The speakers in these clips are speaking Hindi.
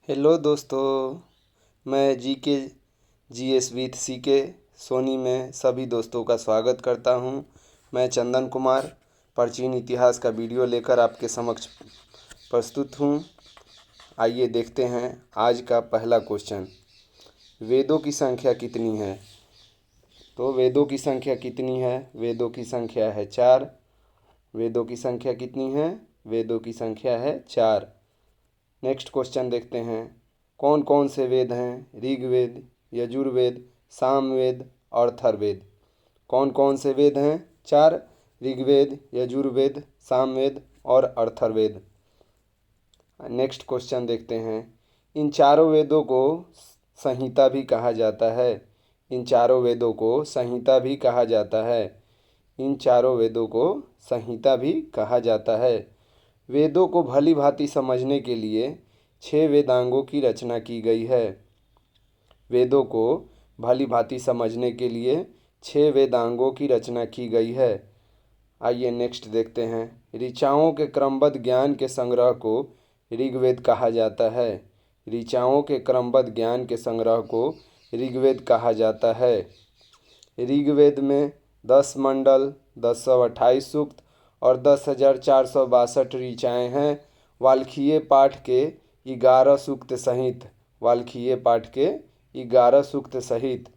हेलो दोस्तों, मैं जीएस विथ सीके सोनी में सभी दोस्तों का स्वागत करता हूं। मैं चंदन कुमार प्राचीन इतिहास का वीडियो लेकर आपके समक्ष प्रस्तुत हूं। आइए देखते हैं आज का पहला क्वेश्चन। वेदों की संख्या कितनी है? तो वेदों की संख्या कितनी है? वेदों की संख्या है 4। वेदों की संख्या कितनी है? वेदों की संख्या है 4। नेक्स्ट क्वेश्चन देखते हैं। कौन कौन से वेद हैं? ऋग्वेद, यजुर्वेद, सामवेद और अथर्ववेद। कौन कौन से वेद हैं? 4। ऋग्वेद, यजुर्वेद, सामवेद और अथर्ववेद। नेक्स्ट क्वेश्चन देखते हैं। इन चारों वेदों को संहिता भी कहा जाता है। इन चारों वेदों को संहिता भी कहा जाता है। इन चारों वेदों को संहिता भी कहा जाता है। वेदों को भली भांति समझने के लिए 6 वेदांगों की रचना की गई है। वेदों को भली भांति समझने के लिए 6 वेदांगों की रचना की गई है। आइए नेक्स्ट देखते हैं। ऋचाओं के क्रमबद्ध ज्ञान के संग्रह को ऋग्वेद कहा जाता है। ऋचाओं के क्रमबद्ध ज्ञान के संग्रह को ऋग्वेद कहा जाता है। ऋग्वेद में 10 मंडल, 1028 सूक्त और 10,462 ऋचाएँ हैं। वाल्मीकि पाठ के 11 सूक्त सहित। वाल्मीकि पाठ के 11 सूक्त सहित।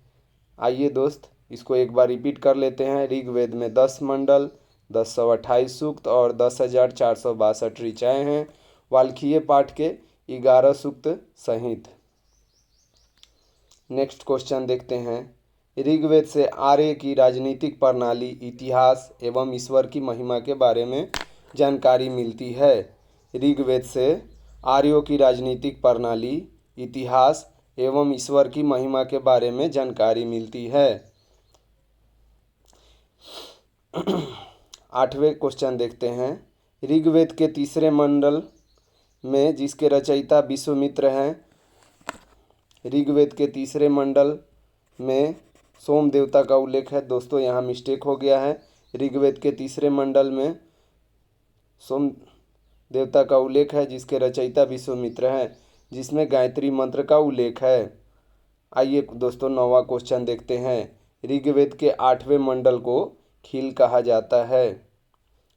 आइए दोस्त, इसको एक बार रिपीट कर लेते हैं। ऋग्वेद में 10 मंडल, 1028 सूक्त और 10,462 ऋचाएँ हैं। वाल्मीकि पाठ के 11 सूक्त सहित। नेक्स्ट क्वेश्चन देखते हैं। ऋग्वेद से आर्य की राजनीतिक प्रणाली, इतिहास एवं ईश्वर की महिमा के बारे में जानकारी मिलती है। ऋग्वेद से आर्यों की राजनीतिक प्रणाली, इतिहास एवं ईश्वर की महिमा के बारे में जानकारी मिलती है। 8वें क्वेश्चन देखते हैं। ऋग्वेद के तीसरे मंडल में जिसके रचयिता विश्वामित्र हैं। ऋग्वेद के तीसरे मंडल में सोम देवता का उल्लेख है। दोस्तों यहाँ मिस्टेक हो गया है। ऋग्वेद के तीसरे मंडल में सोम देवता का उल्लेख है जिसके रचयिता विश्वामित्र हैं, जिसमें गायत्री मंत्र का उल्लेख है। आइए दोस्तों 9वां क्वेश्चन देखते हैं। ऋग्वेद के 8वें मंडल को खील कहा जाता है।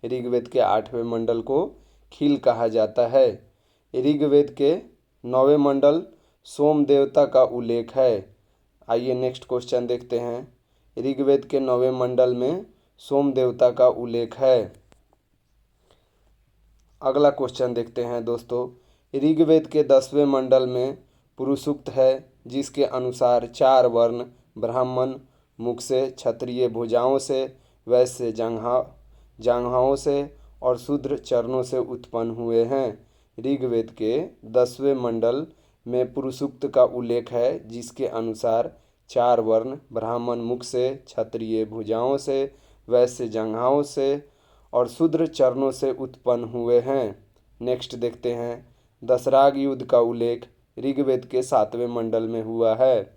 ऋग्वेद के 8वें मंडल को खील कहा जाता है। ऋग्वेद के 9वें मंडल सोम देवता का उल्लेख है। आइए नेक्स्ट क्वेश्चन देखते हैं। ऋग्वेद के 9वें मंडल में सोम देवता का उल्लेख है। अगला क्वेश्चन देखते हैं दोस्तों। ऋग्वेद के 10वें मंडल में पुरुषसूक्त है, जिसके अनुसार 4 वर्ण ब्राह्मण मुख से, क्षत्रिय भुजाओं से, वैश्य जांघाओं से और शूद्र चरणों से उत्पन्न हुए हैं। ऋग्वेद के 10वें मंडल में पुरुषसूक्त का उल्लेख है, जिसके अनुसार 4 वर्ण ब्राह्मण मुख से, क्षत्रिय भुजाओं से, वैश्य जांघाओं से और शूद्र चरणों से उत्पन्न हुए हैं। नेक्स्ट देखते हैं। दशराग युद्ध का उल्लेख ऋग्वेद के 7वें मंडल में हुआ है।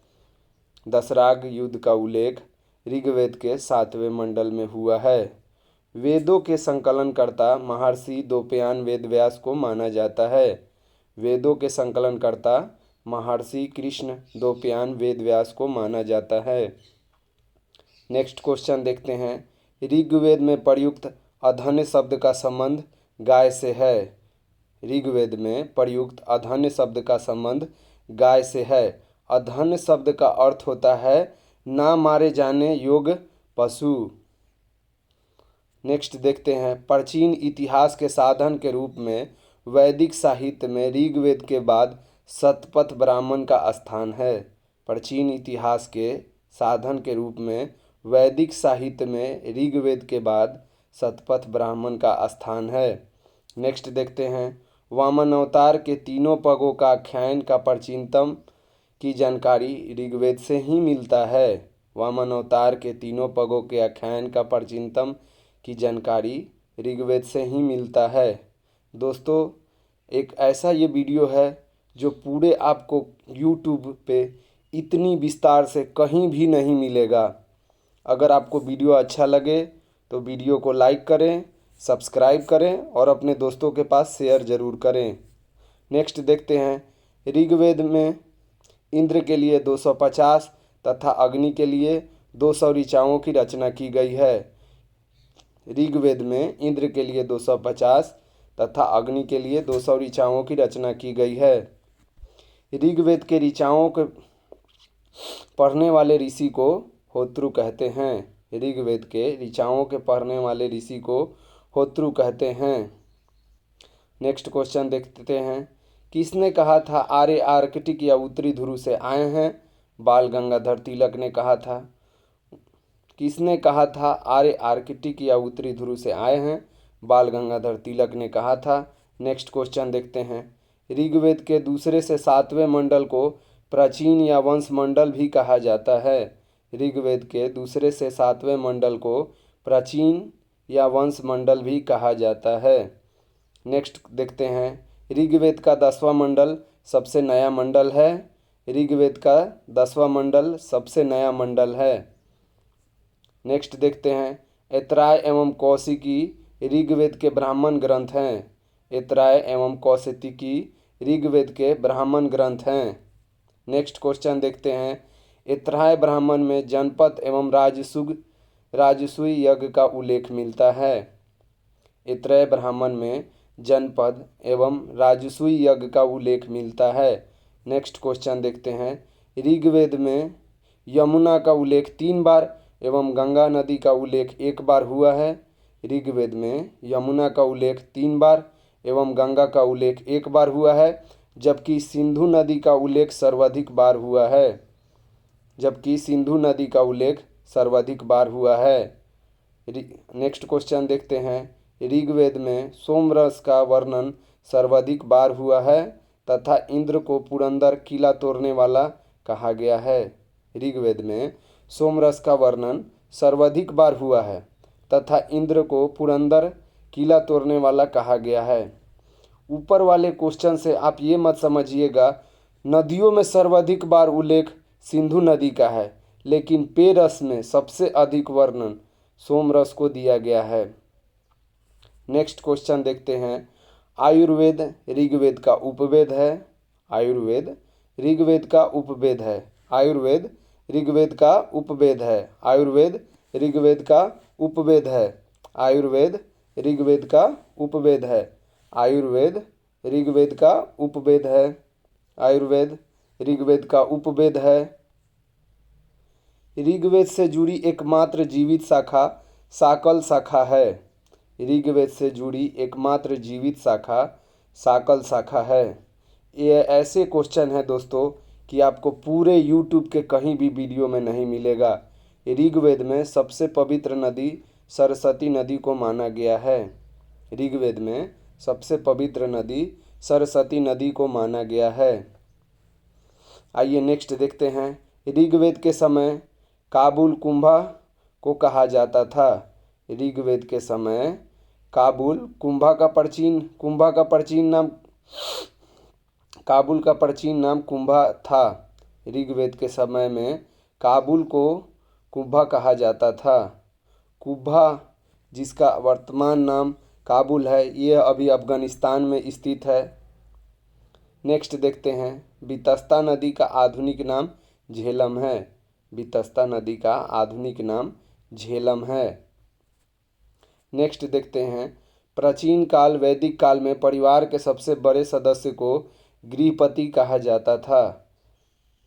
दशराग युद्ध का उल्लेख ऋग्वेद के 7वें मंडल में हुआ है। वेदों के संकलनकर्ता महर्षि द्रौपदी वेदव्यास को माना जाता है। वेदों के संकलनकर्ता महर्षि कृष्ण द्रौपदी वेदव्यास को माना जाता है। नेक्स्ट क्वेश्चन देखते हैं। ऋग्वेद में प्रयुक्त अधन्य शब्द का संबंध गाय से है। ऋग्वेद में प्रयुक्त अधन्य शब्द का संबंध गाय से है। अधन्य शब्द का अर्थ होता है ना मारे जाने योग्य पशु। नेक्स्ट देखते हैं। प्राचीन इतिहास के साधन के रूप में वैदिक साहित्य में ऋग्वेद के बाद शतपथ ब्राह्मण का स्थान है। प्राचीन इतिहास के साधन के रूप में वैदिक साहित्य में ऋग्वेद के बाद शतपथ ब्राह्मण का स्थान है। नेक्स्ट देखते हैं। वामन अवतार के तीनों पगों का आख्यान का प्राचीनतम की जानकारी ऋग्वेद से ही मिलता है। वामन अवतार के तीनों पगों के आख्यान का प्राचीनतम की जानकारी ऋग्वेद से ही मिलता है। दोस्तों एक ऐसा ये वीडियो है जो पूरे आपको यूट्यूब पे इतनी विस्तार से कहीं भी नहीं मिलेगा। अगर आपको वीडियो अच्छा लगे तो वीडियो को लाइक करें, सब्सक्राइब करें और अपने दोस्तों के पास शेयर ज़रूर करें। नेक्स्ट देखते हैं। ऋग्वेद में इंद्र के लिए 250 तथा अग्नि के लिए 200 ऋचाओं की रचना की गई है। ऋग्वेद में इंद्र के लिए 250 तथा अग्नि के लिए 200 ऋचाओं की रचना की गई है। ऋग्वेद के ऋचाओं को पढ़ने वाले ऋषि को होत्रु कहते हैं। ऋग्वेद के ऋचाओं के पढ़ने वाले ऋषि को होत्रु कहते हैं। नेक्स्ट क्वेश्चन देखते हैं। किसने कहा था आर्य आर्कटिक या उत्तरी ध्रुव से आए हैं? बाल गंगाधर तिलक ने कहा था। किसने कहा था आर्य आर्कटिक या उत्तरी ध्रुव से आए हैं? बाल गंगाधर तिलक ने कहा था। नेक्स्ट क्वेश्चन देखते हैं। ऋग्वेद के दूसरे से 7वें मंडल को प्राचीन या वंश मंडल भी कहा जाता है। ऋग्वेद के दूसरे से 7वें मंडल को प्राचीन या वंश मंडल भी कहा जाता है। नेक्स्ट देखते हैं। ऋग्वेद का 10वां मंडल सबसे नया मंडल है। ऋग्वेद का 10वां मंडल सबसे नया मंडल है। नेक्स्ट देखते हैं। ऐतराय एवं कौशिकी ऋग्वेद के ब्राह्मण ग्रंथ हैं। ऐतराय एवं कौशिकी ऋग्वेद के ब्राह्मण ग्रंथ हैं। नेक्स्ट क्वेश्चन देखते हैं। ऐतराय ब्राह्मण में जनपद एवं राजसूय यज्ञ का उल्लेख मिलता है। ऐतरेय ब्राह्मण में जनपद एवं राजसूय यज्ञ का उल्लेख मिलता है। नेक्स्ट क्वेश्चन देखते हैं। ऋग्वेद में यमुना का उल्लेख 3 बार एवं गंगा नदी का उल्लेख 1 बार हुआ है। ऋग्वेद में यमुना का उल्लेख 3 बार एवं गंगा का उल्लेख 1 बार हुआ है, जबकि सिंधु नदी का उल्लेख सर्वाधिक बार हुआ है। जबकि सिंधु नदी का उल्लेख सर्वाधिक बार हुआ है। नेक्स्ट क्वेश्चन देखते हैं। ऋग्वेद में सोमरस का वर्णन सर्वाधिक बार हुआ है तथा इंद्र को पुरंदर किला तोड़ने वाला कहा गया है। ऋग्वेद में सोमरस का वर्णन सर्वाधिक बार हुआ है तथा इंद्र को पुरंदर किला तोड़ने वाला कहा गया है। ऊपर वाले क्वेश्चन से आप ये मत समझिएगा नदियों में सर्वाधिक बार उल्लेख सिंधु नदी का है, लेकिन पेय रस में सबसे अधिक वर्णन सोमरस को दिया गया है। नेक्स्ट क्वेश्चन देखते हैं। आयुर्वेद ऋग्वेद का उपवेद है। आयुर्वेद ऋग्वेद का उपवेद है। आयुर्वेद ऋग्वेद का उपवेद है। आयुर्वेद ऋग्वेद का उपवेद है। आयुर्वेद ऋग्वेद का उपवेद है। आयुर्वेद ऋग्वेद का उपवेद है। आयुर्वेद ऋग्वेद का उपवेद है। ऋग्वेद से जुड़ी एकमात्र जीवित शाखा शाकल शाखा है। ऋग्वेद से जुड़ी एकमात्र जीवित शाखा शाकल शाखा है। ये ऐसे क्वेश्चन है दोस्तों कि आपको पूरे YouTube के कहीं भी वीडियो में नहीं मिलेगा। ऋग्वेद में सबसे पवित्र नदी सरस्वती नदी को माना गया है। ऋग्वेद में सबसे पवित्र नदी सरस्वती नदी को माना गया है। आइए नेक्स्ट देखते हैं। ऋग्वेद के समय काबुल कुंभा को कहा जाता था। ऋग्वेद के समय काबुल कुंभा का प्राचीन नाम कुंभा था। ऋग्वेद के समय में काबुल को कुंभा कहा जाता था। कुंभा जिसका वर्तमान नाम काबुल है, यह अभी अफगानिस्तान में स्थित है। नेक्स्ट देखते हैं। वितस्ता नदी का आधुनिक नाम झेलम है। वितस्ता नदी का आधुनिक नाम झेलम है। नेक्स्ट देखते हैं। प्राचीन काल वैदिक काल में परिवार के सबसे बड़े सदस्य को गृहपति कहा जाता था।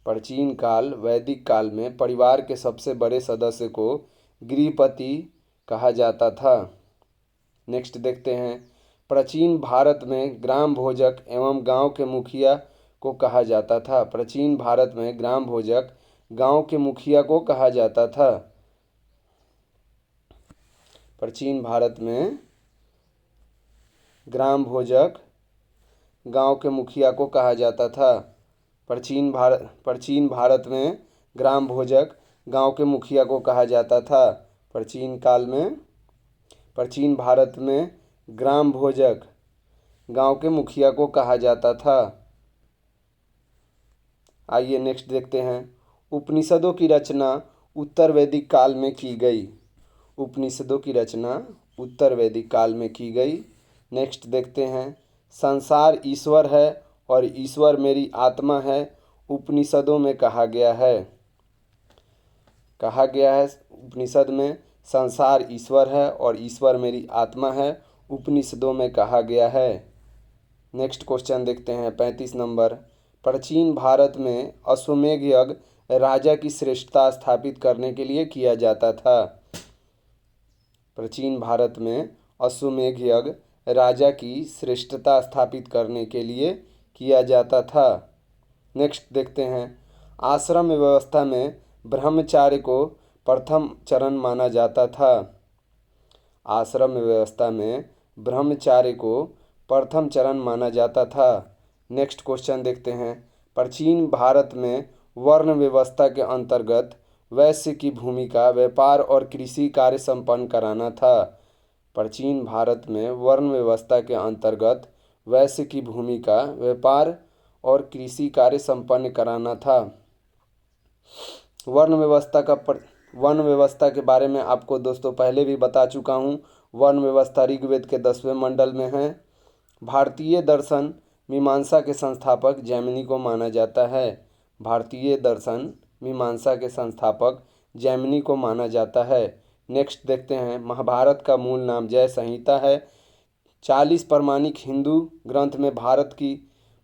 प्राचीन काल वैदिक काल में परिवार के सबसे बड़े सदस्य को गृहपति कहा जाता था। नेक्स्ट देखते हैं। प्राचीन भारत में ग्राम भोजक एवं गांव के मुखिया को कहा जाता था। प्राचीन भारत में ग्राम भोजक गांव के मुखिया को कहा जाता था। प्राचीन भारत में ग्राम भोजक गांव के मुखिया को कहा जाता था। प्राचीन भारत में ग्राम भोजक गांव के मुखिया को कहा जाता था। प्राचीन भारत में ग्राम भोजक गांव के मुखिया को कहा जाता था। आइए नेक्स्ट देखते हैं। उपनिषदों की रचना उत्तर वैदिक काल में की गई। उपनिषदों की रचना उत्तर वैदिक काल में की गई। नेक्स्ट देखते हैं। संसार ईश्वर है और ईश्वर मेरी आत्मा है उपनिषदों में कहा गया है। उपनिषद में संसार ईश्वर है और ईश्वर मेरी आत्मा है उपनिषदों में कहा गया है। नेक्स्ट क्वेश्चन देखते हैं 35 नंबर। प्राचीन भारत में अश्वमेध यज्ञ राजा की श्रेष्ठता स्थापित करने के लिए किया जाता था। प्राचीन भारत में अश्वमेध यज्ञ राजा की श्रेष्ठता स्थापित करने के लिए किया जाता था। नेक्स्ट देखते हैं। आश्रम व्यवस्था में ब्रह्मचार्य को प्रथम चरण माना जाता था। आश्रम व्यवस्था में ब्रह्मचार्य को प्रथम चरण माना जाता था। नेक्स्ट क्वेश्चन देखते हैं। प्राचीन भारत में वर्ण व्यवस्था के अंतर्गत वैश्य की भूमिका व्यापार और कृषि कार्य संपन्न कराना था। प्राचीन भारत में वर्ण व्यवस्था के अंतर्गत वैश्य की भूमिका व्यापार और कृषि कार्य संपन्न कराना था। वर्ण व्यवस्था के बारे में आपको दोस्तों पहले भी बता चुका हूँ। वर्ण व्यवस्था ऋग्वेद के 10वें मंडल में है। भारतीय दर्शन मीमांसा के संस्थापक जैमिनी को माना जाता है। भारतीय दर्शन मीमांसा के संस्थापक जैमिनी को माना जाता है। नेक्स्ट देखते हैं। महाभारत का मूल नाम जय संहिता है। 40 प्रमाणिक हिंदू ग्रंथ में भारत की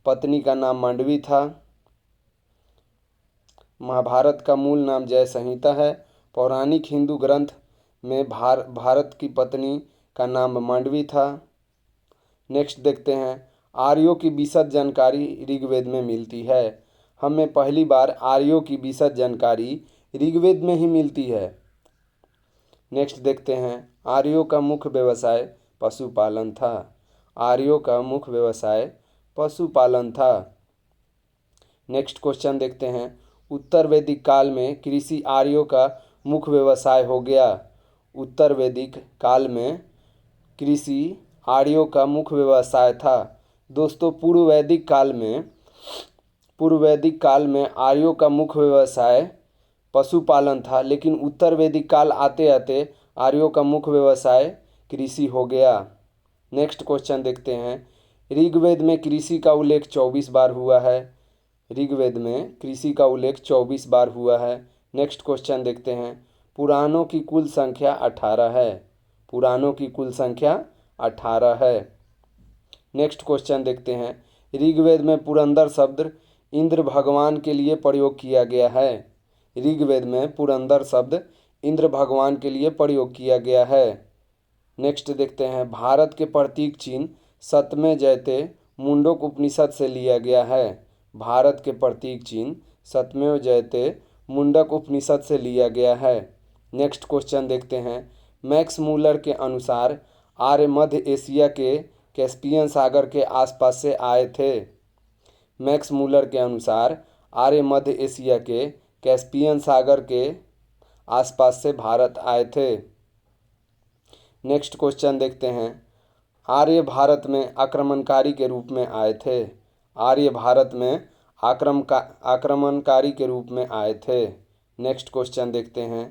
पत्नी का नाम मांडवी था। महाभारत का मूल नाम जय संहिता है। पौराणिक हिंदू ग्रंथ में भारत की पत्नी का नाम मांडवी था। नेक्स्ट देखते हैं। आर्यों की विशद जानकारी ऋग्वेद में मिलती है। हमें पहली बार आर्यों की विशद जानकारी ऋग्वेद में ही मिलती है। नेक्स्ट देखते हैं। आर्यों का मुख्य व्यवसाय पशुपालन था। आर्यों का मुख्य व्यवसाय पशुपालन था। नेक्स्ट क्वेश्चन देखते हैं। उत्तर वैदिक काल में कृषि आर्यों का मुख्य व्यवसाय हो गया। उत्तर वैदिक काल में कृषि आर्यों का मुख्य व्यवसाय था। दोस्तों पूर्व वैदिक काल में आर्यों का मुख्य व्यवसाय पशुपालन था, लेकिन उत्तर वैदिक काल आते आते आर्यों का मुख्य व्यवसाय कृषि हो गया। नेक्स्ट क्वेश्चन देखते हैं। ऋग्वेद में कृषि का उल्लेख 24 बार हुआ है। ऋग्वेद में कृषि का उल्लेख 24 बार हुआ है। नेक्स्ट क्वेश्चन देखते हैं। पुराणों की कुल संख्या 18 है। पुराणों की कुल संख्या 18 है। नेक्स्ट क्वेश्चन देखते हैं। ऋग्वेद में पुरंदर शब्द इंद्र भगवान के लिए प्रयोग किया गया है। ऋग्वेद में पुरंदर शब्द इंद्र भगवान के लिए प्रयोग किया गया है। नेक्स्ट देखते हैं। भारत के प्रतीक चिन्ह सतमें जयते मुंडक उपनिषद से लिया गया है। भारत के प्रतीक चिन्ह सतमें जयते मुंडक उपनिषद से लिया गया है। नेक्स्ट क्वेश्चन देखते हैं। मैक्स मूलर के अनुसार आर्य मध्य एशिया के कैस्पियन सागर के आसपास से आए थे। मैक्स मूलर के अनुसार आर्य मध्य एशिया के कैस्पियन सागर के आसपास से भारत आए थे। नेक्स्ट क्वेश्चन देखते हैं। आर्य भारत में आक्रमणकारी के रूप में आए थे। आर्य भारत में आक्रमणकारी के रूप में आए थे। नेक्स्ट क्वेश्चन देखते हैं।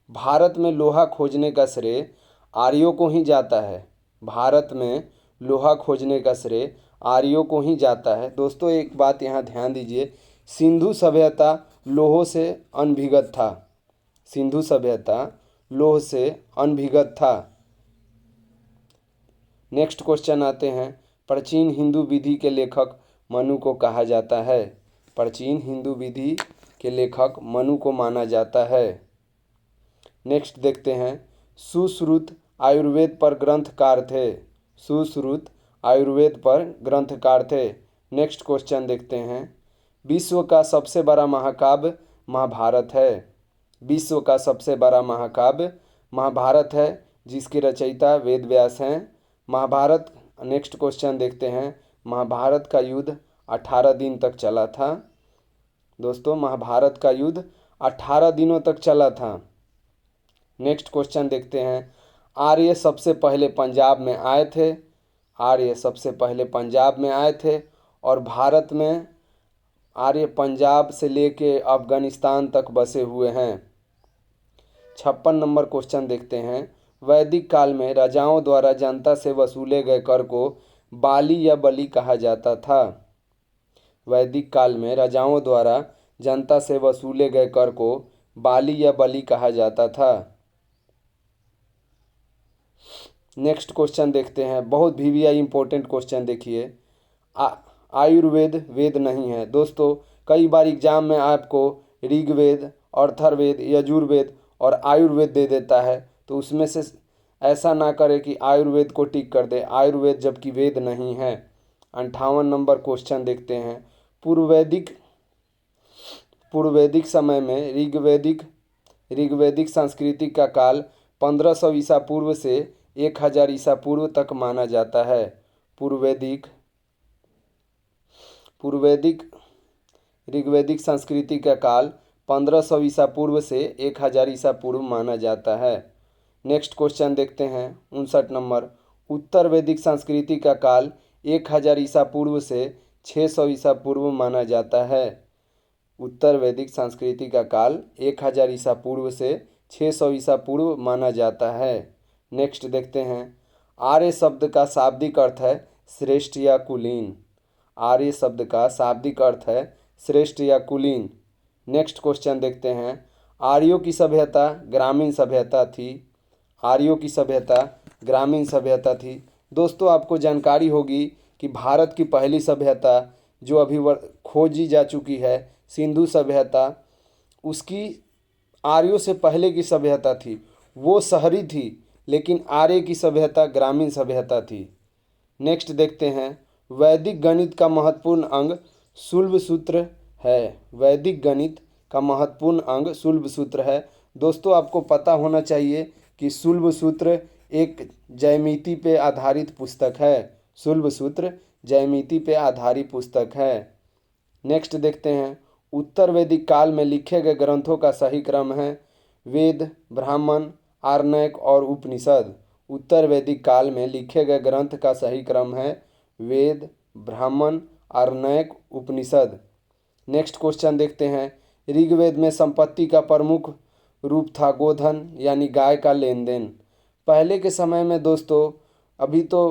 भारत में लोहा खोजने का श्रेय आर्यों को ही जाता है। भारत में लोहा खोजने का श्रेय आर्यों को ही जाता है। दोस्तों एक बात यहाँ ध्यान दीजिए। सिंधु सभ्यता लोहों से अनभिगत था। सिंधु सभ्यता लोह से अनभिगत था। नेक्स्ट क्वेश्चन आते हैं। प्राचीन हिंदू विधि के लेखक मनु को कहा जाता है। प्राचीन हिंदू विधि के लेखक मनु को माना जाता है। नेक्स्ट देखते हैं। सुश्रुत आयुर्वेद पर ग्रंथकार थे। सुश्रुत आयुर्वेद पर ग्रंथकार थे। नेक्स्ट क्वेश्चन देखते हैं। विश्व का सबसे बड़ा महाकाव्य महाभारत है। विश्व का सबसे बड़ा महाकाव्य महाभारत है, जिसके रचयिता वेद व्यास हैं। महाभारत नेक्स्ट क्वेश्चन देखते हैं। महाभारत का युद्ध 18 दिन तक चला था। दोस्तों महाभारत का युद्ध 18 दिनों तक चला था। नेक्स्ट क्वेश्चन देखते हैं। आर्य सबसे पहले पंजाब में आए थे। आर्य सबसे पहले पंजाब में आए थे और भारत में आर्य पंजाब से लेके अफगानिस्तान तक बसे हुए हैं। 56 नंबर क्वेश्चन देखते हैं। वैदिक काल में राजाओं द्वारा जनता से वसूले गए कर को बाली या बलि कहा जाता था। वैदिक काल में राजाओं द्वारा जनता से वसूले गए कर को बाली या बलि कहा जाता था। नेक्स्ट क्वेश्चन देखते हैं, बहुत VVI इंपॉर्टेंट क्वेश्चन देखिए। आयुर्वेद वेद नहीं है। दोस्तों कई बार एग्जाम में आपको ऋग्वेद, अथर्ववेद, यजुर्वेद और आयुर्वेद दे देता है, तो उसमें से ऐसा ना करें कि आयुर्वेद को टिक कर दे, आयुर्वेद जबकि वेद नहीं है। 58 नंबर क्वेश्चन देखते हैं, पूर्ववैदिक समय में ऋग्वैदिक संस्कृति का काल 1500 ईसा पूर्व से 1000 ईसा पूर्व तक माना जाता है। पूर्ववैदिक ऋग्वैदिक संस्कृति का काल 1500 ईसा पूर्व से 1000 ईसा पूर्व माना जाता है। नेक्स्ट क्वेश्चन देखते हैं, 59 नंबर, उत्तर वैदिक संस्कृति का काल 1000 ईसा पूर्व से 600 ईसा पूर्व माना जाता है। उत्तर वैदिक संस्कृति का काल 1000 ईसा पूर्व से 600 ईसा पूर्व माना जाता है। नेक्स्ट देखते हैं, आर्य शब्द का शाब्दिक अर्थ है श्रेष्ठ या कुलीन। आर्य शब्द का शाब्दिक अर्थ है श्रेष्ठ या कुलीन। नेक्स्ट क्वेश्चन देखते हैं, आर्यों की सभ्यता ग्रामीण सभ्यता थी। आर्यों की सभ्यता ग्रामीण सभ्यता थी। दोस्तों आपको जानकारी होगी कि भारत की पहली सभ्यता जो अभी खोजी जा चुकी है, सिंधु सभ्यता, उसकी आर्यों से पहले की सभ्यता थी, वो शहरी थी, लेकिन आर्य की सभ्यता ग्रामीण सभ्यता थी। नेक्स्ट देखते हैं, वैदिक गणित का महत्वपूर्ण अंग शुल्ब सूत्र है। वैदिक गणित का महत्वपूर्ण अंग शुल्ब सूत्र है। दोस्तों आपको पता होना चाहिए कि शुल्ब सूत्र एक ज्यामिति पे आधारित पुस्तक है। शुल्ब सूत्र ज्यामिति पे आधारित पुस्तक है। नेक्स्ट देखते हैं, उत्तर वैदिक काल में लिखे गए ग्रंथों का सही क्रम है वेद, ब्राह्मण, आरण्यक और उपनिषद। उत्तर वैदिक काल में लिखे गए ग्रंथ का सही क्रम है वेद, ब्राह्मण, आरण्यक, उपनिषद। नेक्स्ट क्वेश्चन देखते हैं, ऋग्वेद में संपत्ति का प्रमुख रूप था गोधन यानी गाय का लेन देन। पहले के समय में दोस्तों अभी तो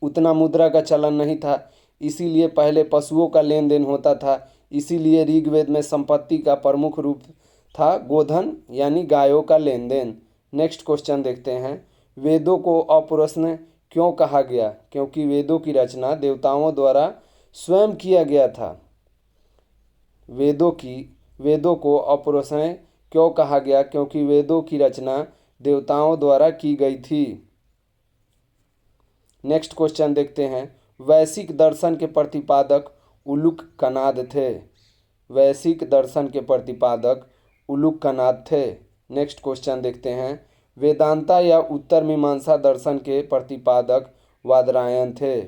उतना मुद्रा का चलन नहीं था, इसीलिए पहले पशुओं का लेन देन होता था, इसीलिए ऋग्वेद में संपत्ति का प्रमुख रूप था गोधन यानी गायों का लेन देन। नेक्स्ट क्वेश्चन देखते हैं, वेदों को अप्रश्न क्यों कहा गया? क्योंकि वेदों की रचना देवताओं द्वारा स्वयं किया गया था। वेदों को अप्रश्न क्यों कहा गया? क्योंकि वेदों की रचना देवताओं द्वारा की गई थी। नेक्स्ट क्वेश्चन देखते हैं, वैशिक दर्शन के प्रतिपादक उलूक कनाद थे। वैशिक दर्शन के प्रतिपादक उलूक कनाद थे। नेक्स्ट क्वेश्चन देखते हैं, वेदांता या उत्तर मीमांसा दर्शन के प्रतिपादक वादरायण थे।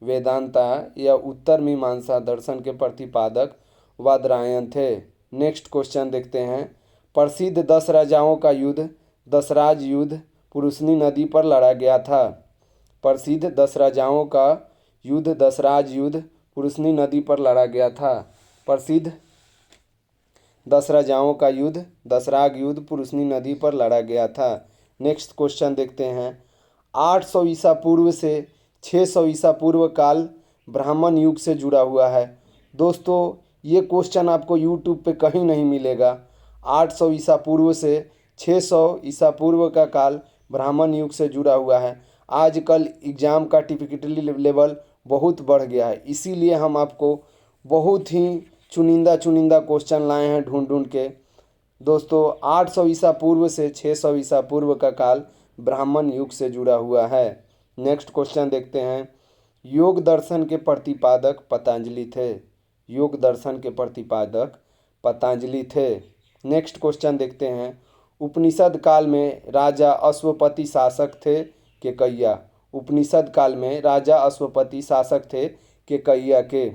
वेदांता या उत्तर मीमांसा दर्शन के प्रतिपादक वादरायण थे। नेक्स्ट क्वेश्चन देखते हैं, प्रसिद्ध 10 राजाओं का युद्ध दसराज युद्ध पुरुषनी नदी पर लड़ा गया था। प्रसिद्ध 10 राजाओं का युद्ध दसराज युद्ध पुरुषनी नदी पर लड़ा गया था। प्रसिद्ध 10 राजाओं का युद्ध दसराग युद्ध पुरुषनी नदी पर लड़ा गया था। नेक्स्ट क्वेश्चन देखते हैं, 800 ईसा पूर्व से 600 ईसा पूर्व काल ब्राह्मण युग से जुड़ा हुआ है। दोस्तों ये क्वेश्चन आपको यूट्यूब पे कहीं नहीं मिलेगा। 800 ईसा पूर्व से 600 ईसा पूर्व का काल ब्राह्मण युग से जुड़ा हुआ है। आजकल एग्ज़ाम का डिफिकल्टी लेवल बहुत बढ़ गया है, इसीलिए हम आपको बहुत ही चुनिंदा क्वेश्चन लाए हैं ढूंढ के। दोस्तों 800 ईसा पूर्व से 600 ईसा पूर्व का काल ब्राह्मण युग से जुड़ा हुआ है। नेक्स्ट क्वेश्चन देखते हैं, योग दर्शन के प्रतिपादक पतंजलि थे। योग दर्शन के प्रतिपादक पतंजलि थे। नेक्स्ट क्वेश्चन देखते हैं, उपनिषद काल में राजा अश्वपति शासक थे केकैया। उपनिषद काल में राजा अश्वपति शासक थे केकैया के।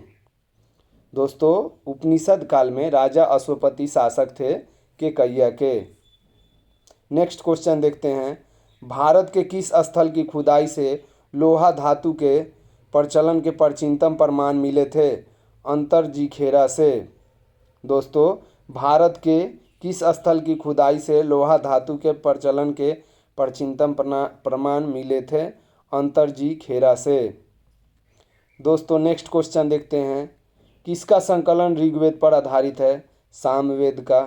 दोस्तों उपनिषद काल में राजा अश्वपति शासक थे केकैया के। नेक्स्ट क्वेश्चन देखते हैं, भारत के किस स्थल की खुदाई से लोहा धातु के प्रचलन के प्राचीनतम प्रमाण मिले थे? अंतरजीखेरा से। दोस्तों भारत के किस स्थल की खुदाई से लोहा धातु के प्रचलन के प्राचीनतम प्रमाण मिले थे? अंतरजीखेरा से। दोस्तों नेक्स्ट क्वेश्चन देखते हैं, किसका संकलन ऋग्वेद पर आधारित है? सामवेद का।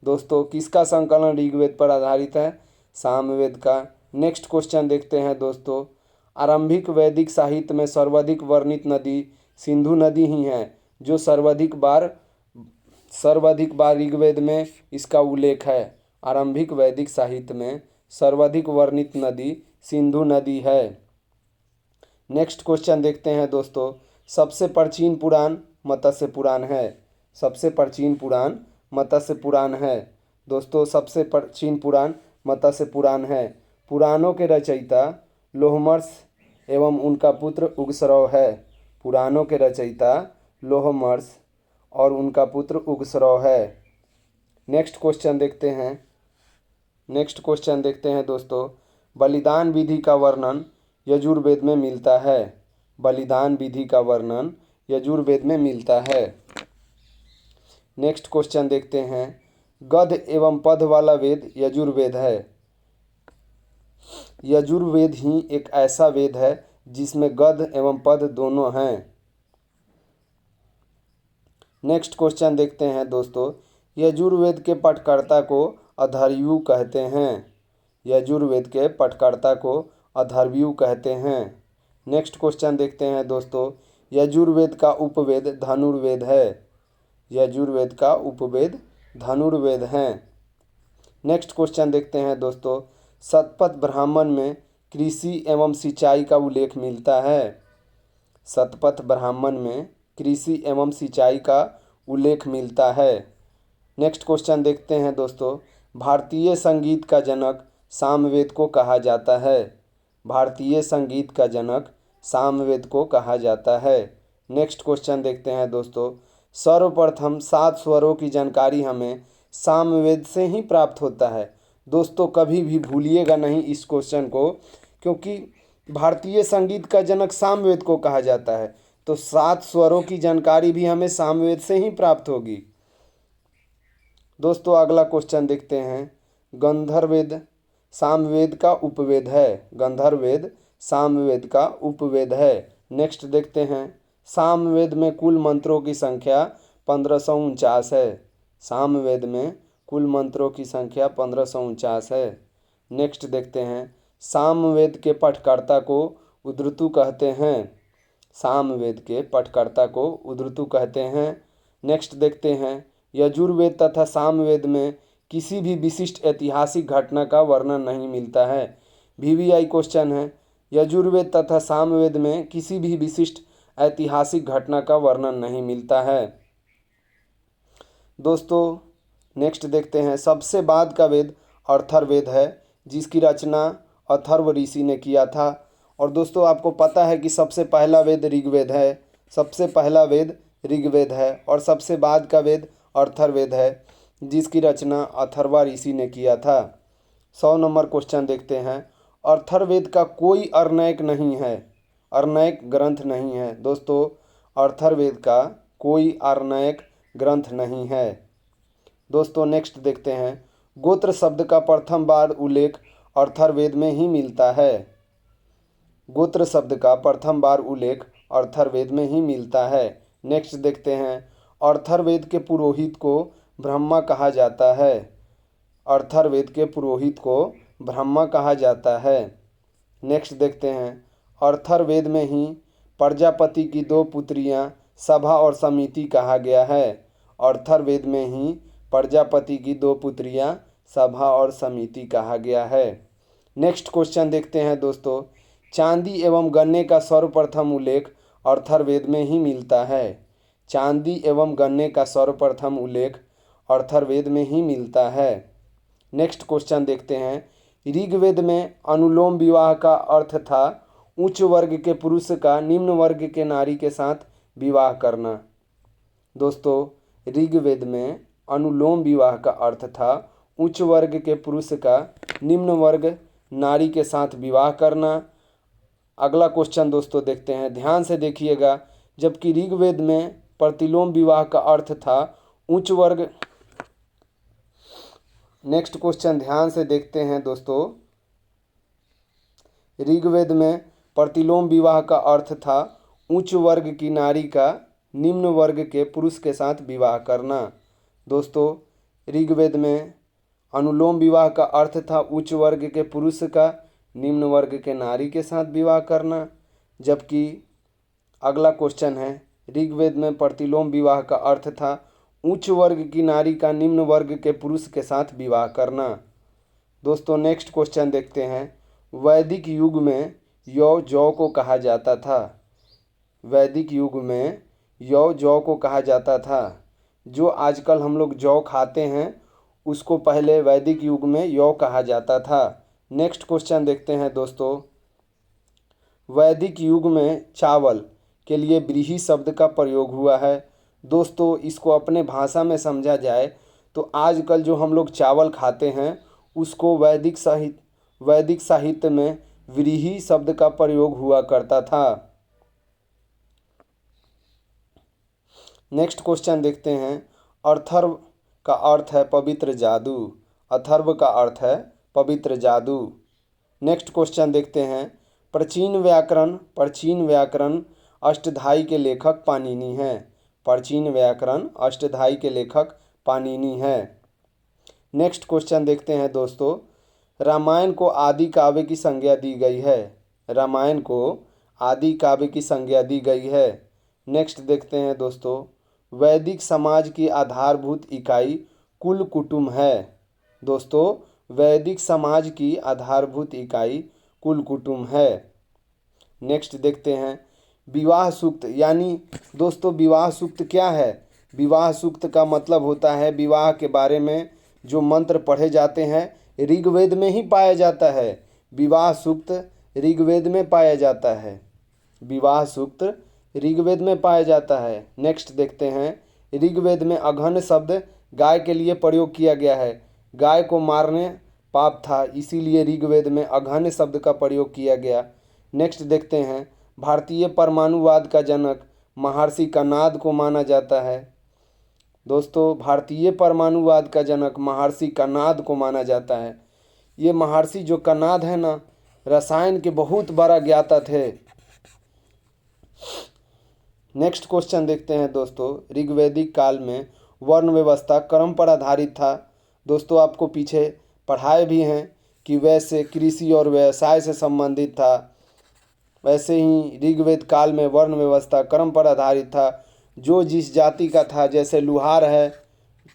दोस्तों किसका संकलन ऋग्वेद पर आधारित है? सामवेद का। नेक्स्ट क्वेश्चन देखते हैं दोस्तों। आरंभिक वैदिक साहित्य में सर्वाधिक वर्णित नदी सिंधु नदी ही है, जो सर्वाधिक बार ऋग्वेद में इसका उल्लेख है। आरंभिक वैदिक साहित्य में सर्वाधिक वर्णित नदी सिंधु नदी है। नेक्स्ट क्वेश्चन देखते हैं दोस्तों। सबसे प्राचीन पुराण मत्स्य पुराण है। सबसे प्राचीन पुराण मत्स्य पुराण है। दोस्तों सबसे प्राचीन पुराण मत्स्य पुराण है। पुराणों के रचयिता लोहमर्ष एवं उनका पुत्र उगश्रव है। पुराणों के रचयिता लोहमर्ष और उनका पुत्र उगश्रव है। नेक्स्ट क्वेश्चन देखते हैं दोस्तों। बलिदान विधि का वर्णन यजुर्वेद में मिलता है। बलिदान विधि का वर्णन यजुर्वेद में मिलता है। नेक्स्ट क्वेश्चन देखते हैं। गद एवं पद वाला वेद यजुर्वेद है। यजुर्वेद ही एक ऐसा वेद है जिसमें गद एवं पद दोनों हैं। नेक्स्ट क्वेश्चन देखते हैं दोस्तों। यजुर्वेद के पठकर्ता को अथर्वयु कहते हैं। यजुर्वेद के पठकर्ता को अथर्वयु कहते हैं। नेक्स्ट क्वेश्चन देखते हैं दोस्तों। यजुर्वेद का उपवेद धनुर्वेद है। यजुर्वेद का उपवेद धनुर्वेद है। नेक्स्ट क्वेश्चन देखते हैं दोस्तों। शतपथ ब्राह्मण में कृषि एवं सिंचाई का उल्लेख मिलता है। शतपथ ब्राह्मण में कृषि एवं सिंचाई का उल्लेख मिलता है। नेक्स्ट क्वेश्चन देखते हैं दोस्तों। भारतीय संगीत का जनक सामवेद को कहा जाता है। भारतीय संगीत का जनक सामवेद को कहा जाता है। नेक्स्ट क्वेश्चन देखते हैं दोस्तों। सर्वप्रथम 7 स्वरों की जानकारी हमें सामवेद से ही प्राप्त होता है। दोस्तों कभी भी भूलिएगा नहीं इस क्वेश्चन को, क्योंकि भारतीय संगीत का जनक सामवेद को कहा जाता है, तो 7 स्वरों की जानकारी भी हमें सामवेद से ही प्राप्त होगी। दोस्तों अगला क्वेश्चन देखते हैं। गंधर्ववेद सामवेद का उपवेद है। गंधर्ववेद सामवेद का उपवेद है। नेक्स्ट देखते हैं। सामवेद में कुल मंत्रों की संख्या 1549 है। सामवेद में कुल मंत्रों की संख्या 1549 है। नेक्स्ट देखते हैं। सामवेद के पठकर्ता को उद्धृतु कहते हैं। सामवेद के पठकर्ता को उद्धृतु कहते हैं। नेक्स्ट देखते हैं। यजुर्वेद तथा सामवेद में किसी भी विशिष्ट ऐतिहासिक घटना का वर्णन नहीं मिलता है। VVI क्वेश्चन है। यजुर्वेद तथा सामवेद में किसी भी विशिष्ट ऐतिहासिक घटना का वर्णन नहीं मिलता है। दोस्तों नेक्स्ट देखते हैं। सबसे बाद का वेद अथर्ववेद है, जिसकी रचना अथर्व ऋषि ने किया था। और दोस्तों आपको पता है कि सबसे पहला वेद ऋग्वेद है। सबसे पहला वेद ऋग्वेद है और सबसे बाद का वेद अथर्ववेद है, जिसकी रचना अथर्वा ऋषि ने किया था। 100 नंबर क्वेश्चन देखते हैं। अथर्ववेद का कोई अर्नैक नहीं है। अर्नैक ग्रंथ नहीं है। दोस्तों अथर्ववेद का कोई अर्नैक ग्रंथ नहीं है। दोस्तों नेक्स्ट देखते हैं। गोत्र शब्द का प्रथम बार उल्लेख अथर्ववेद में ही मिलता है। गोत्र शब्द का प्रथम बार उल्लेख अथर्ववेद में ही मिलता है। नेक्स्ट देखते हैं। अथर्ववेद के पुरोहित को ब्रह्मा कहा जाता है। अथर्ववेद के पुरोहित को ब्रह्मा कहा जाता है। नेक्स्ट देखते हैं। अथर्ववेद में ही प्रजापति की 2 पुत्रियां सभा और समिति कहा गया है। अथर्ववेद में ही प्रजापति की 2 पुत्रियां सभा और समिति कहा गया है। नेक्स्ट क्वेश्चन देखते हैं दोस्तों। चांदी एवं गन्ने का सर्वप्रथम उल्लेख अथर्ववेद में ही मिलता है। चांदी एवं गन्ने का सर्वप्रथम उल्लेख अथर्ववेद में ही मिलता है। नेक्स्ट क्वेश्चन देखते हैं। ऋग्वेद में अनुलोम विवाह का अर्थ था उच्च वर्ग के पुरुष का निम्न वर्ग के नारी के साथ विवाह करना। दोस्तों ऋग्वेद में अनुलोम विवाह का अर्थ था उच्च वर्ग के पुरुष का निम्न वर्ग नारी के साथ विवाह करना। अगला क्वेश्चन दोस्तों देखते हैं। ध्यान से देखिएगा। जबकि ऋग्वेद में प्रतिलोम विवाह का अर्थ था उच्च वर्ग। नेक्स्ट क्वेश्चन ध्यान से देखते हैं दोस्तों। ऋग्वेद में प्रतिलोम विवाह का अर्थ था उच्च वर्ग की नारी का निम्न वर्ग के पुरुष के साथ विवाह करना। दोस्तों, ऋग्वेद में अनुलोम विवाह का अर्थ था उच्च वर्ग के पुरुष का निम्न वर्ग के नारी के साथ विवाह करना। जबकि अगला क्वेश्चन है, ऋग्वेद में प्रतिलोम विवाह का अर्थ था उच्च वर्ग की नारी का निम्न वर्ग के पुरुष के साथ विवाह करना। दोस्तों, नेक्स्ट क्वेश्चन देखते हैं, वैदिक युग में यौ जौ को कहा जाता था। वैदिक युग में यौ जौ को कहा जाता था। जो आजकल हम लोग जौ खाते हैं उसको पहले वैदिक युग में यौ कहा जाता था। नेक्स्ट क्वेश्चन देखते हैं दोस्तों, वैदिक युग में चावल के लिए व्रीहि शब्द का प्रयोग हुआ है। दोस्तों, इसको अपने भाषा में समझा जाए तो आजकल जो हम लोग चावल खाते हैं उसको वैदिक साहित्य में व्रीहि शब्द का प्रयोग हुआ करता था। नेक्स्ट क्वेश्चन देखते हैं, अथर्व का अर्थ है पवित्र जादू। अथर्व का अर्थ है पवित्र जादू। नेक्स्ट क्वेश्चन देखते हैं, प्राचीन व्याकरण अष्टधाई के लेखक पाणिनि हैं। प्राचीन व्याकरण अष्टधाई के लेखक पाणिनि हैं। नेक्स्ट क्वेश्चन देखते हैं दोस्तों, रामायण को आदि काव्य की संज्ञा दी गई है। रामायण को आदि काव्य की संज्ञा दी गई है। नेक्स्ट देखते हैं दोस्तों, वैदिक समाज की आधारभूत इकाई कुल कुटुंब है। दोस्तों, वैदिक समाज की आधारभूत इकाई कुल कुटुंब है। नेक्स्ट देखते हैं, विवाह सूक्त, यानी दोस्तों विवाह सूक्त क्या है? विवाह सूक्त का मतलब होता है विवाह के बारे में जो मंत्र पढ़े जाते हैं ऋग्वेद में ही पाया जाता है। विवाह सूक्त ऋग्वेद में पाया जाता है। विवाह सूक्त ऋग्वेद में पाया जाता है। नेक्स्ट देखते हैं, ऋग्वेद में अघन शब्द गाय के लिए प्रयोग किया गया है। गाय को मारने पाप था, इसीलिए ऋग्वेद में अघन शब्द का प्रयोग किया गया। नेक्स्ट देखते हैं, भारतीय परमाणुवाद का जनक महर्षि कणाद को माना जाता है। दोस्तों, भारतीय परमाणुवाद का जनक महर्षि कणाद को माना जाता है। ये महर्षि जो कणाद है ना, रसायन के बहुत बड़ा ज्ञाता थे। नेक्स्ट क्वेश्चन देखते हैं दोस्तों, ऋग्वैदिक काल में वर्ण व्यवस्था क्रम पर आधारित था। दोस्तों, आपको पीछे पढ़ाए भी हैं कि वैसे कृषि और व्यवसाय से संबंधित था, वैसे ही ऋग्वेद काल में वर्ण व्यवस्था क्रम पर आधारित था। जो जिस जाति का था, जैसे लुहार है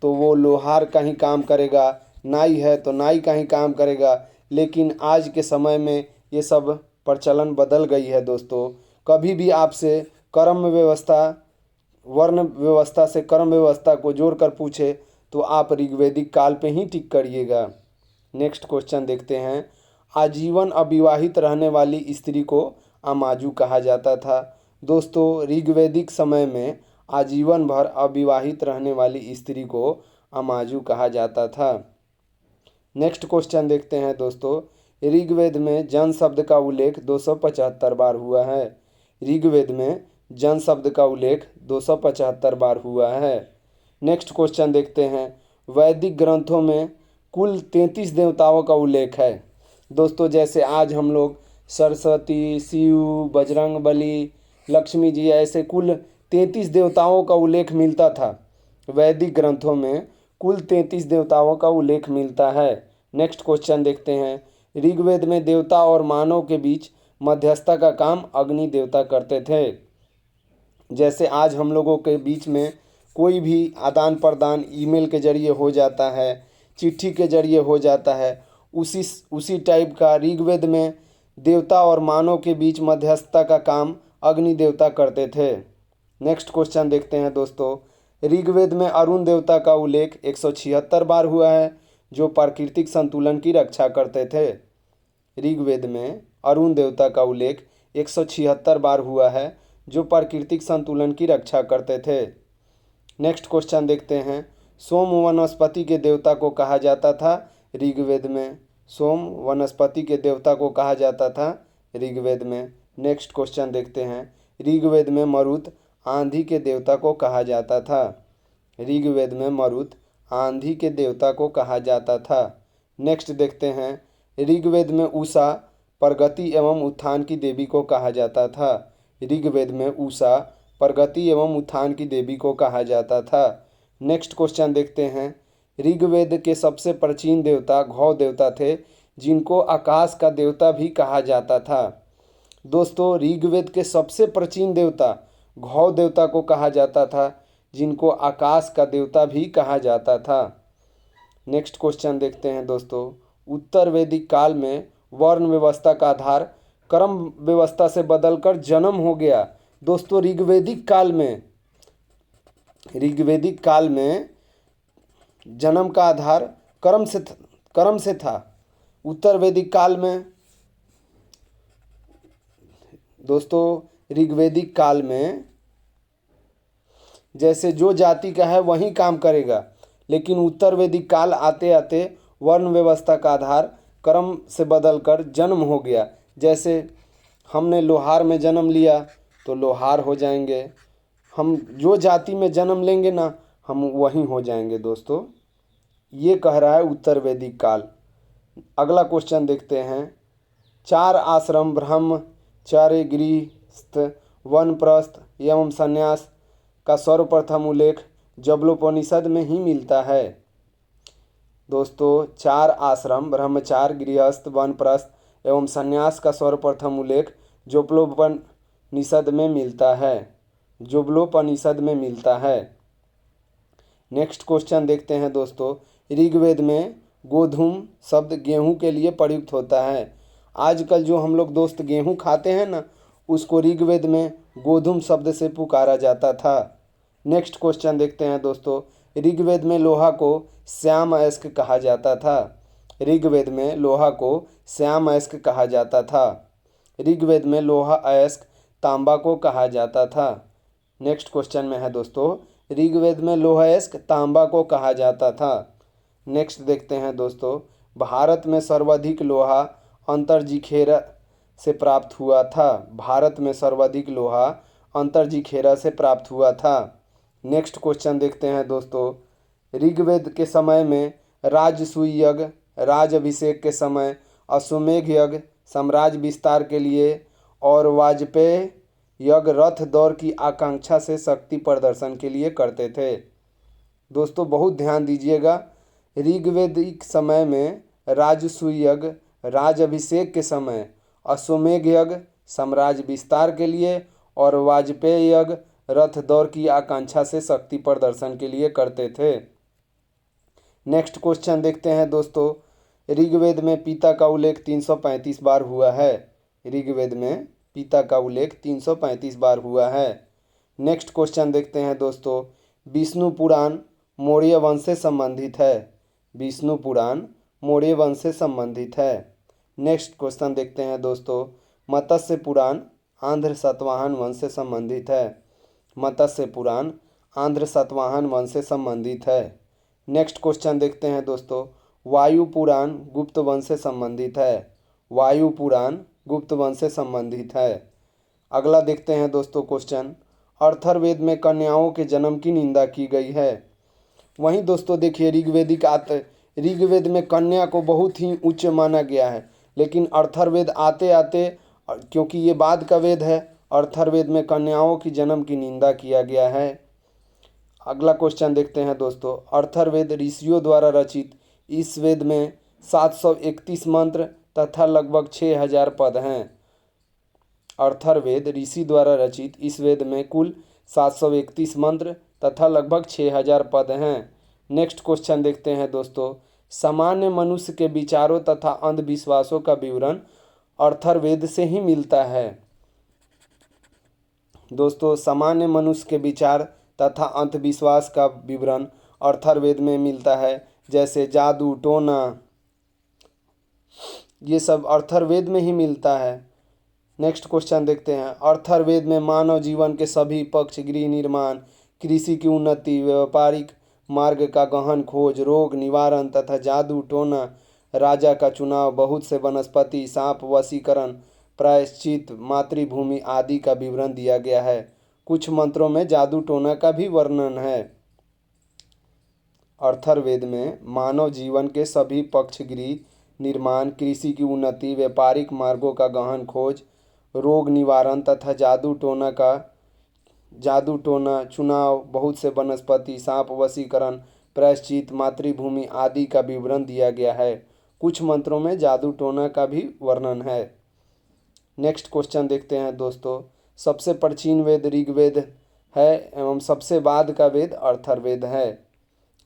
तो वो लोहार का ही काम करेगा, नाई है तो नाई का ही काम करेगा। लेकिन आज के समय में ये सब प्रचलन बदल गई है। दोस्तों, कभी भी आपसे कर्म व्यवस्था वर्ण व्यवस्था से कर्म व्यवस्था को जोड़कर पूछे तो आप ऋग्वैदिक काल पे ही टिक करिएगा। नेक्स्ट क्वेश्चन देखते हैं, आजीवन अविवाहित रहने वाली स्त्री को अमाजु कहा जाता था। दोस्तों, ऋग्वैदिक समय में आजीवन भर अविवाहित रहने वाली स्त्री को अमाजु कहा जाता था। नेक्स्ट क्वेश्चन देखते हैं दोस्तों, ऋग्वेद में जन शब्द का उल्लेख 275 बार हुआ है। ऋग्वेद में जन शब्द का उल्लेख 275 बार हुआ है। नेक्स्ट क्वेश्चन देखते हैं, वैदिक ग्रंथों में कुल 33 देवताओं का उल्लेख है। दोस्तों, जैसे आज हम लोग सरस्वती, शिव, बजरंगबली, लक्ष्मी जी ऐसे कुल 33 देवताओं का उल्लेख मिलता था। वैदिक ग्रंथों में कुल 33 देवताओं का उल्लेख मिलता है। नेक्स्ट क्वेश्चन देखते हैं, ऋग्वेद में देवता और मानव के बीच मध्यस्थता का काम अग्नि देवता करते थे। जैसे आज हम लोगों के बीच में कोई भी आदान प्रदान ईमेल के जरिए हो जाता है, चिट्ठी के जरिए हो जाता है, उसी टाइप का ऋग्वेद में देवता और मानव के बीच मध्यस्थता का काम अग्नि देवता करते थे। नेक्स्ट क्वेश्चन देखते हैं दोस्तों, ऋग्वेद में अरुण देवता का उल्लेख 176 बार हुआ है, जो प्राकृतिक संतुलन की रक्षा करते थे। ऋग्वेद में अरुण देवता का उल्लेख 176 बार हुआ है, जो प्राकृतिक संतुलन की रक्षा करते थे। नेक्स्ट क्वेश्चन देखते हैं, सोम वनस्पति के देवता को कहा जाता था ऋग्वेद में। सोम वनस्पति के देवता को कहा जाता था ऋग्वेद में। नेक्स्ट क्वेश्चन देखते हैं, ऋग्वेद में मरुत आंधी के देवता को कहा जाता था। ऋग्वेद में मरुत आंधी के देवता को कहा जाता था। नेक्स्ट देखते हैं, ऋग्वेद में उषा प्रगति एवं उत्थान की देवी को कहा जाता था। ऋग्वेद में उषा प्रगति एवं उत्थान की देवी को कहा जाता था। नेक्स्ट क्वेश्चन देखते हैं। ऋग्वेद के सबसे प्राचीन देवता घौ देवता थे, जिनको आकाश का देवता भी कहा जाता था। दोस्तों, ऋग्वेद के सबसे प्राचीन देवता घौ देवता को कहा जाता था, जिनको आकाश का देवता भी कहा जाता था। नेक्स्ट क्वेश्चन देखते हैं दोस्तों। उत्तर वैदिक काल में वर्ण व्यवस्था का आधार क्रम व्यवस्था से बदलकर जन्म हो गया। दोस्तों, ऋग्वेदिक काल में जन्म का आधार क्रम से था। उत्तर वैदिक काल में दोस्तों, ऋग्वेदिक काल में जैसे जो जाति का है वही काम करेगा, लेकिन उत्तर वैदिक काल आते आते वर्ण व्यवस्था का आधार क्रम से बदलकर जन्म हो गया। जैसे हमने लोहार में जन्म लिया तो लोहार हो जाएंगे, हम जो जाति में जन्म लेंगे ना हम वही हो जाएंगे। दोस्तों, ये कह रहा है उत्तर वैदिक काल। अगला क्वेश्चन देखते हैं। 4 आश्रम ब्रह्मचर्य, गृहस्थ, वानप्रस्थ एवं संन्यास का सर्वप्रथम उल्लेख जबलोपनिषद में ही मिलता है। दोस्तों, 4 आश्रम ब्रह्मचार्य, गृहस्थ, वानप्रस्थ एवं संन्यास का सर्वप्रथम उल्लेख जोबलोपनिषद में मिलता है। नेक्स्ट क्वेश्चन देखते हैं दोस्तों। ऋग्वेद में गोधूम शब्द गेहूं के लिए प्रयुक्त होता है। आजकल जो हम लोग दोस्त गेहूं खाते हैं ना, उसको ऋग्वेद में गोधूम शब्द से पुकारा जाता था। नेक्स्ट क्वेश्चन देखते हैं दोस्तों। ऋग्वेद में लोहा को श्याम अयस्क कहा जाता था। ऋग्वेद में लोहा को श्याम अयस्क कहा जाता था। ऋग्वेद में लोहा अयस्क तांबा को कहा जाता था। नेक्स्ट क्वेश्चन में है दोस्तों। ऋग्वेद में लोहा अयस्क तांबा को कहा जाता था। नेक्स्ट देखते हैं दोस्तों। भारत में सर्वाधिक लोहा अंतर्जिखेरा से प्राप्त हुआ था। भारत में सर्वाधिक लोहा अंतर्जिखेरा से प्राप्त हुआ था। नेक्स्ट क्वेश्चन देखते हैं दोस्तों। ऋग्वेद के समय में राजसूय यज्ञ, राज अभिषेक के समय अश्वमेध यज्ञ साम्राज्य विस्तार के लिए और वाजपेय यज्ञ रथ दौड़ की आकांक्षा से शक्ति प्रदर्शन के लिए करते थे। दोस्तों, बहुत ध्यान दीजिएगा। ऋग्वेदिक समय में राजसूय यज्ञ, राज अभिषेक के समय अश्वमेध यज्ञ साम्राज्य विस्तार के लिए और वाजपेय यज्ञ रथ दौड़ की आकांक्षा से शक्ति प्रदर्शन के लिए करते थे। नेक्स्ट क्वेश्चन देखते हैं दोस्तों। ऋग्वेद में पिता का उल्लेख 335 बार हुआ है। ऋग्वेद में पिता का उल्लेख 335 बार हुआ है। नेक्स्ट क्वेश्चन देखते हैं दोस्तों। विष्णु पुराण मौर्य वंश से संबंधित है। विष्णु पुराण मौर्य वंश से संबंधित है। नेक्स्ट क्वेश्चन देखते हैं दोस्तों। मत्स्य पुराण आंध्र सातवाहन वंश से संबंधित है। मत्स्य पुराण आंध्र सातवाहन वंश से संबंधित है। नेक्स्ट क्वेश्चन देखते हैं दोस्तों। वायु पुराण गुप्त वंश से संबंधित है। वायु पुराण गुप्त वंश से संबंधित है। अगला देखते हैं दोस्तों क्वेश्चन। अथर्ववेद में कन्याओं के जन्म की निंदा की गई है। वहीं दोस्तों देखिए, ऋग्वेद में कन्या को बहुत ही उच्च माना गया है, लेकिन अथर्ववेद आते आते, क्योंकि ये बाद का वेद है, अथर्ववेद में कन्याओं की जन्म की निंदा किया गया है। अगला क्वेश्चन देखते हैं दोस्तों। अथर्ववेद ऋषियों द्वारा रचित इस वेद में 731 मंत्र तथा लगभग 6000 पद हैं। अथर्ववेद ऋषि द्वारा रचित इस वेद में कुल 731 मंत्र तथा लगभग 6000 पद हैं। नेक्स्ट क्वेश्चन देखते हैं दोस्तों। सामान्य मनुष्य के विचारों तथा अंधविश्वासों का विवरण अथर्ववेद से ही मिलता है। दोस्तों, सामान्य मनुष्य के विचार तथा अंधविश्वास का विवरण अथर्ववेद में मिलता है। जैसे जादू टोना, ये सब अथर्ववेद में ही मिलता है। नेक्स्ट क्वेश्चन देखते हैं। अथर्ववेद में मानव जीवन के सभी पक्ष, गृह निर्माण, कृषि की उन्नति, व्यापारिक मार्ग का गहन खोज, रोग निवारण तथा जादू टोना, राजा का चुनाव, बहुत से वनस्पति, सांप वशीकरण, प्रायश्चित, मातृभूमि आदि का विवरण दिया गया है। कुछ मंत्रों में जादू टोना का भी वर्णन है। अथर्ववेद में मानव जीवन के सभी पक्ष, गृह निर्माण, कृषि की उन्नति, व्यापारिक मार्गों का गहन खोज, रोग निवारण तथा जादू टोना का जादू टोना, चुनाव, बहुत से वनस्पति, सांप वशीकरण, प्रायश्चित, मातृभूमि आदि का विवरण दिया गया है। कुछ मंत्रों में जादू टोना का भी वर्णन है। नेक्स्ट क्वेश्चन देखते हैं दोस्तों। सबसे प्राचीन वेद ऋग्वेद है एवं सबसे बाद का वेद अथर्ववेद है।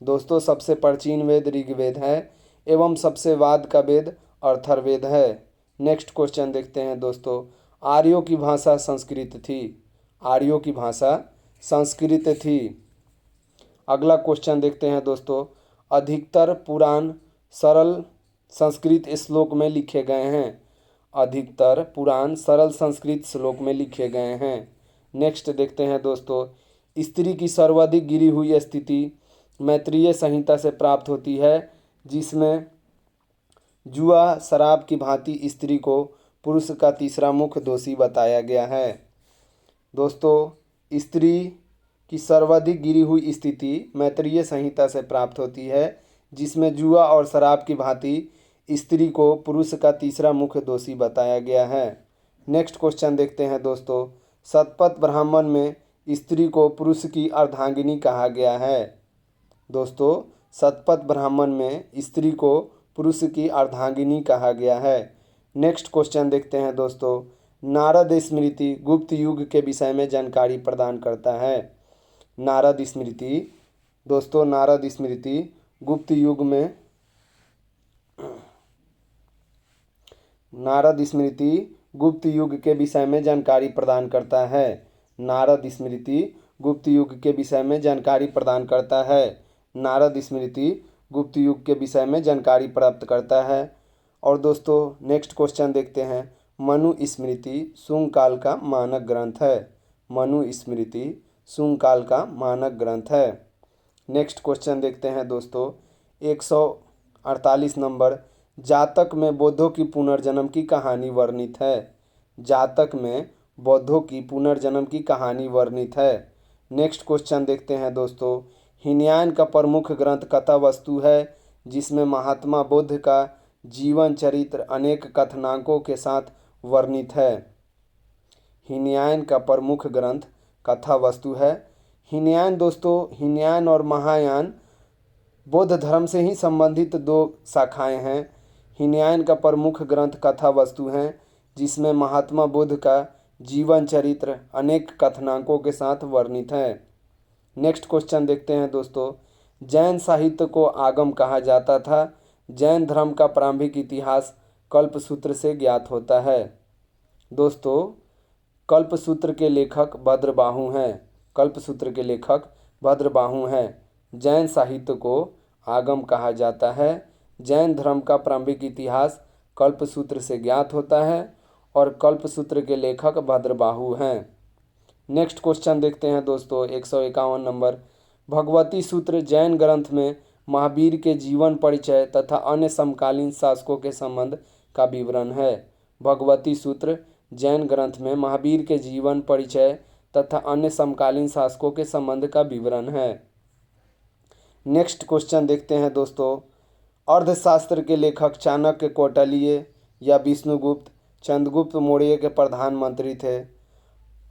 दोस्तों सबसे प्राचीन वेद ऋग्वेद है एवं सबसे बाद का वेद अथर्ववेद है। नेक्स्ट क्वेश्चन देखते हैं दोस्तों। आर्यों की भाषा संस्कृत थी। आर्यों की भाषा संस्कृत थी। अगला क्वेश्चन देखते हैं दोस्तों। अधिकतर पुराण सरल संस्कृत श्लोक में लिखे गए हैं। अधिकतर पुराण सरल संस्कृत श्लोक में लिखे गए हैं। नेक्स्ट देखते हैं दोस्तों। स्त्री की सर्वाधिक गिरी हुई स्थिति मैत्रेयी संहिता से प्राप्त होती है, जिसमें जुआ शराब की भांति स्त्री को पुरुष का तीसरा मुख्य दोषी बताया गया है। दोस्तों स्त्री की सर्वाधिक गिरी हुई स्थिति मैत्रेयी संहिता से प्राप्त होती है, जिसमें जुआ और शराब की भांति स्त्री को पुरुष का तीसरा मुख्य दोषी बताया गया है। नेक्स्ट क्वेश्चन देखते हैं दोस्तों। शतपथ ब्राह्मण में स्त्री को पुरुष की अर्धांगिनी कहा गया है। दोस्तों शतपथ ब्राह्मण में स्त्री को पुरुष की अर्धांगिनी कहा गया है। नेक्स्ट क्वेश्चन देखते हैं दोस्तों। नारद स्मृति गुप्त युग के विषय में जानकारी प्रदान करता है। नारद स्मृति दोस्तों नारद स्मृति गुप्त युग में नारद स्मृति गुप्त युग के विषय में जानकारी प्रदान करता है। नारद स्मृति गुप्त युग के विषय में जानकारी प्रदान करता है। नारद स्मृति गुप्त युग के विषय में जानकारी प्राप्त करता है। और दोस्तों नेक्स्ट क्वेश्चन देखते हैं। मनु स्मृति शुंग काल का मानक ग्रंथ है। मनु स्मृति शुंग काल का मानक ग्रंथ है। नेक्स्ट क्वेश्चन देखते हैं दोस्तों। 148 नंबर। जातक में बौद्धों की पुनर्जन्म की कहानी वर्णित है। जातक में बौद्धों की पुनर्जन्म की कहानी वर्णित है। नेक्स्ट क्वेश्चन देखते हैं दोस्तों। हीनयान का प्रमुख ग्रंथ कथा वस्तु है, जिसमें महात्मा बुद्ध का जीवन चरित्र अनेक कथनांकों के साथ वर्णित है। हीनयान का प्रमुख ग्रंथ कथा वस्तु है। हीनयान दोस्तों हीनयान और महायान बौद्ध धर्म से ही संबंधित दो शाखाएं हैं। हीनयान का प्रमुख ग्रंथ कथा वस्तु हैं, जिसमें महात्मा बुद्ध का जीवन चरित्र अनेक कथनांकों के साथ वर्णित है। नेक्स्ट क्वेश्चन देखते हैं दोस्तों। जैन साहित्य को आगम कहा जाता था। जैन धर्म का प्रारंभिक इतिहास कल्पसूत्र से ज्ञात होता है। दोस्तों कल्पसूत्र के लेखक भद्रबाहु हैं। कल्पसूत्र के लेखक भद्रबाहु हैं। जैन साहित्य को आगम कहा जाता है। जैन धर्म का प्रारंभिक इतिहास कल्पसूत्र से ज्ञात होता है और कल्पसूत्र के लेखक भद्रबाहु हैं। नेक्स्ट क्वेश्चन देखते हैं दोस्तों। 151 नंबर। भगवती सूत्र जैन ग्रंथ में महावीर के जीवन परिचय तथा अन्य समकालीन शासकों के संबंध का विवरण है। भगवती सूत्र जैन ग्रंथ में महावीर के जीवन परिचय तथा अन्य समकालीन शासकों के संबंध का विवरण है। नेक्स्ट क्वेश्चन देखते हैं दोस्तों। अर्थशास्त्र के लेखक चाणक्य कौटिल्य या विष्णुगुप्त चंद्रगुप्त मौर्य के प्रधानमंत्री थे।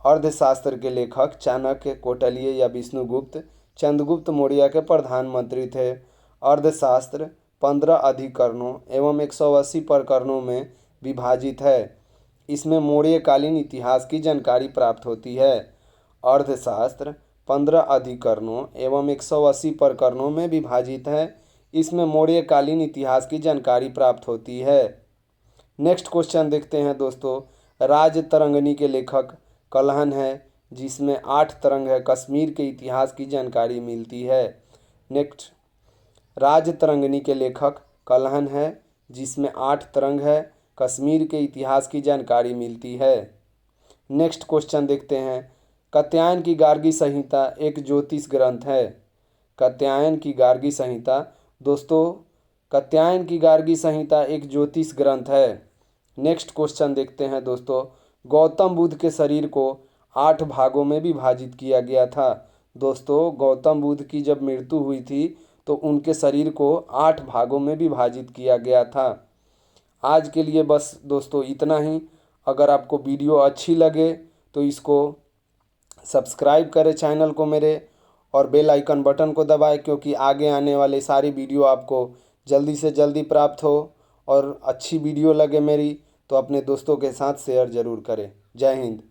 अर्थशास्त्र के लेखक चाणक्य कौटिल्य या विष्णुगुप्त चंद्रगुप्त मौर्य के प्रधानमंत्री थे। अर्थशास्त्र 15 अधिकरणों एवं 180 प्रकरणों में विभाजित है। इसमें मौर्यकालीन इतिहास की जानकारी प्राप्त होती है। अर्थशास्त्र 15 अधिकरणों एवं 180 प्रकरणों में विभाजित है। इसमें मौर्यकालीन इतिहास की जानकारी प्राप्त होती है। नेक्स्ट क्वेश्चन देखते हैं दोस्तों। राजतरंगिणी के लेखक कल्हण है, जिसमें 8 तरंग है। कश्मीर के इतिहास की जानकारी मिलती है। नेक्स्ट राजतरंगिणी के लेखक कल्हण है, जिसमें 8 तरंग है। कश्मीर के इतिहास की जानकारी मिलती है। नेक्स्ट क्वेश्चन देखते हैं। कात्यायन की गार्गी संहिता एक ज्योतिष ग्रंथ है। कात्यायन की गार्गी संहिता दोस्तों कात्यायन की गार्गी संहिता एक ज्योतिष ग्रंथ है। नेक्स्ट क्वेश्चन देखते हैं दोस्तों। गौतम बुद्ध के शरीर को 8 भागों में विभाजित किया गया था। दोस्तों गौतम बुद्ध की जब मृत्यु हुई थी तो उनके शरीर को 8 भागों में विभाजित किया गया था। आज के लिए बस दोस्तों इतना ही। अगर आपको वीडियो अच्छी लगे तो इसको सब्सक्राइब करें चैनल को मेरे और बेल आइकन बटन को दबाएं, क्योंकि आगे आने वाले सारी वीडियो आपको जल्दी से जल्दी प्राप्त हो। और अच्छी वीडियो लगे मेरी तो अपने दोस्तों के साथ शेयर ज़रूर करें। जय हिंद।